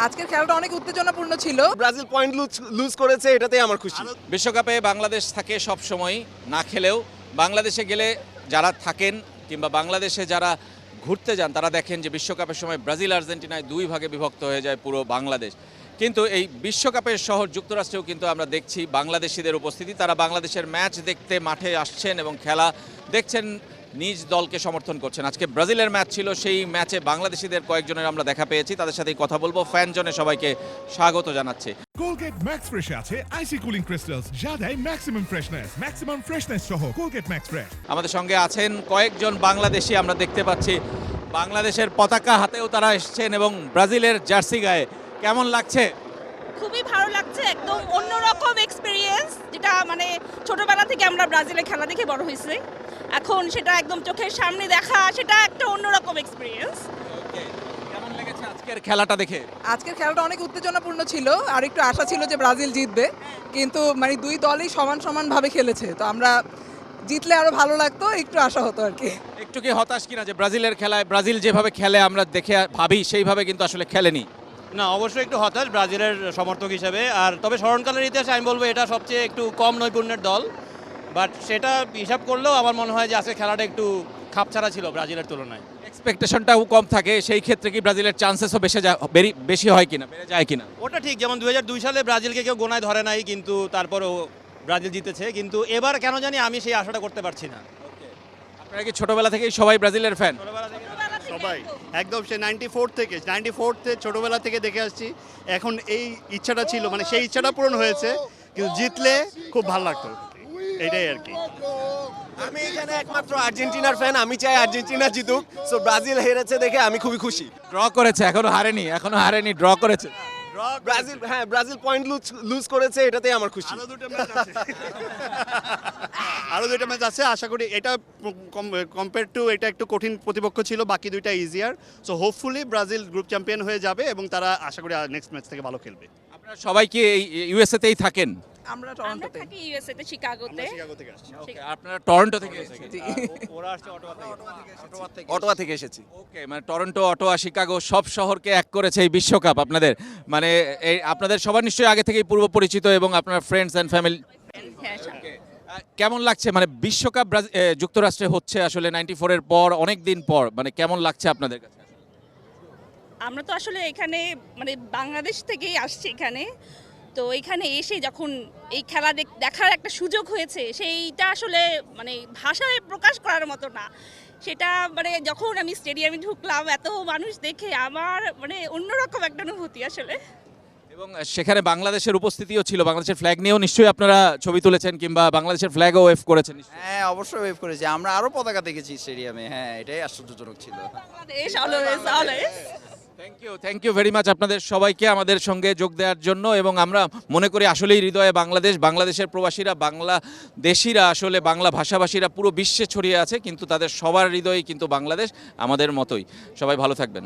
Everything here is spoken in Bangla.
আজকের খেলাটা অনেক উত্তেজনাপূর্ণ ছিল। ব্রাজিল পয়েন্ট লুজ করেছে, এটাতেই আমার খুশি। বিশ্বকাপে বাংলাদেশ থাকে সব সময়, না খেলেও বাংলাদেশে গেলে যারা থাকেন কিংবা বাংলাদেশে যারা ঘুরতে যান তারা দেখেন যে বিশ্বকাপের সময় ব্রাজিল আর্জেন্টিনায় দুই ভাগে বিভক্ত হয়ে যায় পুরো বাংলাদেশ। কিন্তু এই বিশ্বকাপের শহর যুক্তরাষ্ট্রেও কিন্তু আমরা দেখছি বাংলাদেশিদের উপস্থিতি। তারা বাংলাদেশের ম্যাচ দেখতে মাঠে আসছেন এবং খেলা দেখছেন, নিজ দলকে সমর্থন করছেন। আজকে ব্রাজিলের ম্যাচ ছিল, সেই ম্যাচে বাংলাদেশিদের কয়েকজনের আমরা দেখা পেয়েছি, তাদের সাথেই কথা বলবো। ফ্যান জোনে সবাইকে স্বাগত জানাচ্ছি। কোলগেট ম্যাক্স ফ্রেশ আছে আইসি কুলিং ক্রিস্টালস, যা দেয় ম্যাক্সিমাম ফ্রেশনেস সহ কোলগেট ম্যাক্স ফ্রেশ। আমাদের সঙ্গে আছেন কয়েকজন বাংলাদেশি, আমরা দেখতে পাচ্ছি বাংলাদেশের পতাকা হাতেও তারা এসেছেন এবং ব্রাজিলের জার্সি গায়ে। কেমন লাগছে? খুবই ভালো লাগছে, একদম অন্যরকম এক্সপিরিয়েন্স, যেটা মানে ছোটবেলা থেকে আমরা ব্রাজিলের খেলা দেখে বড় হয়েছি, এখন সেটা একদম চোখের সামনে দেখা, সেটা একটা অন্যরকম এক্সপিরিয়েন্স। কেমন লেগেছে আজকের খেলাটা দেখে? আজকের খেলাটা অনেক উত্তেজনাপূর্ণ ছিল, আর একটু আশা ছিল যে ব্রাজিল জিতবে, কিন্তু মানে দুই দলই সমানভাবে খেলেছে, তো আমরা জিতলে আরো ভালো লাগতো, একটু আশা হতো আর কি। একটু কি হতাশ কিনা যে ব্রাজিলের খেলায় ব্রাজিল যেভাবে খেলে আমরা দেখে ভাবি সেইভাবে কিন্তু আসলে খেলেনি? না, অবশ্যই একটু হতাশ ব্রাজিলের সমর্থক হিসেবে। আর তবে স্মরণকালের ইতিহাসে আমি বলবো এটা সবচেয়ে একটু কম নৈপুণ্যের দল, বাট সেটা হিসাব করলেও আমার মনে হয় যে আজকে খেলাটা একটু খাপছাড়া ছিল ব্রাজিলের তুলনায়। এক্সপেকটেশনটাও কম থাকে, সেই ক্ষেত্রে কি ব্রাজিলের চান্সেসও বেশি হয় কিনা, বেড়ে যায় কিনা? ওটা ঠিক, যেমন 2002 সালে ব্রাজিলকে কেউ গোনায় ধরে নাই, কিন্তু তারপরেও ব্রাজিল জিতেছে, কিন্তু এবার কেন জানি আমি সেই আশাটা করতে পারছি না। আপনারা কি ছোটবেলা থেকেই সবাই ব্রাজিলের ফ্যান? সবাই একদম সে 94 থেকে ছোটবেলা থেকে দেখে আসছি। এখন এই ইচ্ছাটা ছিল, মানে সেই ইচ্ছাটা পূরণ হয়েছে, কিন্তু জিতলে খুব ভালো লাগতো, এটাই আর কি। আমি এখানে একমাত্র আর্জেন্টিনার ফ্যান, আমি চাই আর্জেন্টিনা জিতুক। সো ব্রাজিল হেরেছে দেখে আমি খুবই খুশি। ড্র করেছে, এখনো হারেনি, ড্র করেছে। ব্রাজিল পয়েন্ট লুজ করেছে, এটাতেই আমার খুশি। আরো দুইটা ম্যাচ আছে, আশা করি এটা কম্পেয়ার টু এটা একটু কঠিন প্রতিপক্ষ ছিল, বাকি দুইটা easier. So hopefully Brazil group champion হয়ে যাবে এবং তারা আশা করি নেক্সট ম্যাচ থেকে ভালো খেলবে। আপনারা সবাই কি এই ইউএসএ তেই থাকেন? আমরা আমরা টরন্টোতে। থাকি ইউএসএ তে, শিকাগোতে। শিকাগো থেকে আসছি। আপনারা টরন্টো থেকে এসেছেন? ওরা আসছে অটোয়া থেকে। অটোয়া থেকে এসেছি। ওকে, মানে টরন্টো, অটোয়া, শিকাগো সব শহরকে এক করেছে এই বিশ্বকাপ আপনাদের। মানে এই আপনাদের সবার নিশ্চয়ই আগে থেকেই পূর্ব পরিচিত এবং আপনার ফ্রেন্ডস অ্যান্ড ফ্যামিলি। হ্যাঁ, কেমন লাগছে মানে বিশ্বকাপ যুক্তরাষ্ট্রে হচ্ছে আসলে 94 এর পর, অনেক দিন পর, মানে কেমন লাগছে আপনাদের কাছে? আমরা তো আসলে এখানে মানে বাংলাদেশ থেকেই আসছি এখানে, তো এখানে এসে যখন এই খেলা দেখার একটা সুযোগ হয়েছে, সেইটা আসলে মানে ভাষায় প্রকাশ করার মতো না। সেটা মানে যখন আমি স্টেডিয়ামে ঢুকলাম, এত মানুষ দেখে আমার মানে অন্যরকম একটা অনুভূতি আসলে। এবং সেখানে বাংলাদেশের উপস্থিতিও ছিল, বাংলাদেশের ফ্ল্যাগ নিয়েও নিশ্চয়ই আপনারা ছবি তুলেছেন কিংবা বাংলাদেশের ফ্ল্যাগও ওয়েভ করেছেন নিশ্চয়ই। হ্যাঁ, অবশ্যই ওয়েভ করেছি আমরা, আরো পতাকা দেখেছি স্টেডিয়ামে। হ্যাঁ, এটাই আশ্চর্যজনক ছিল। Bangladesh always. Thank you very much আপনাদের সবাইকে আমাদের সঙ্গে যোগ দেওয়ার জন্য। এবং আমরা মনে করি আসলেই হৃদয়ে বাংলাদেশ, বাংলাদেশের প্রবাসীরা, বাংলাদেশিরা, আসলে বাংলা ভাষাভাষীরা পুরো বিশ্বে ছড়িয়ে আছে, কিন্তু তাদের সবার হৃদয়ে কিন্তু বাংলাদেশ আমাদের মতোই। সবাই ভালো থাকবেন।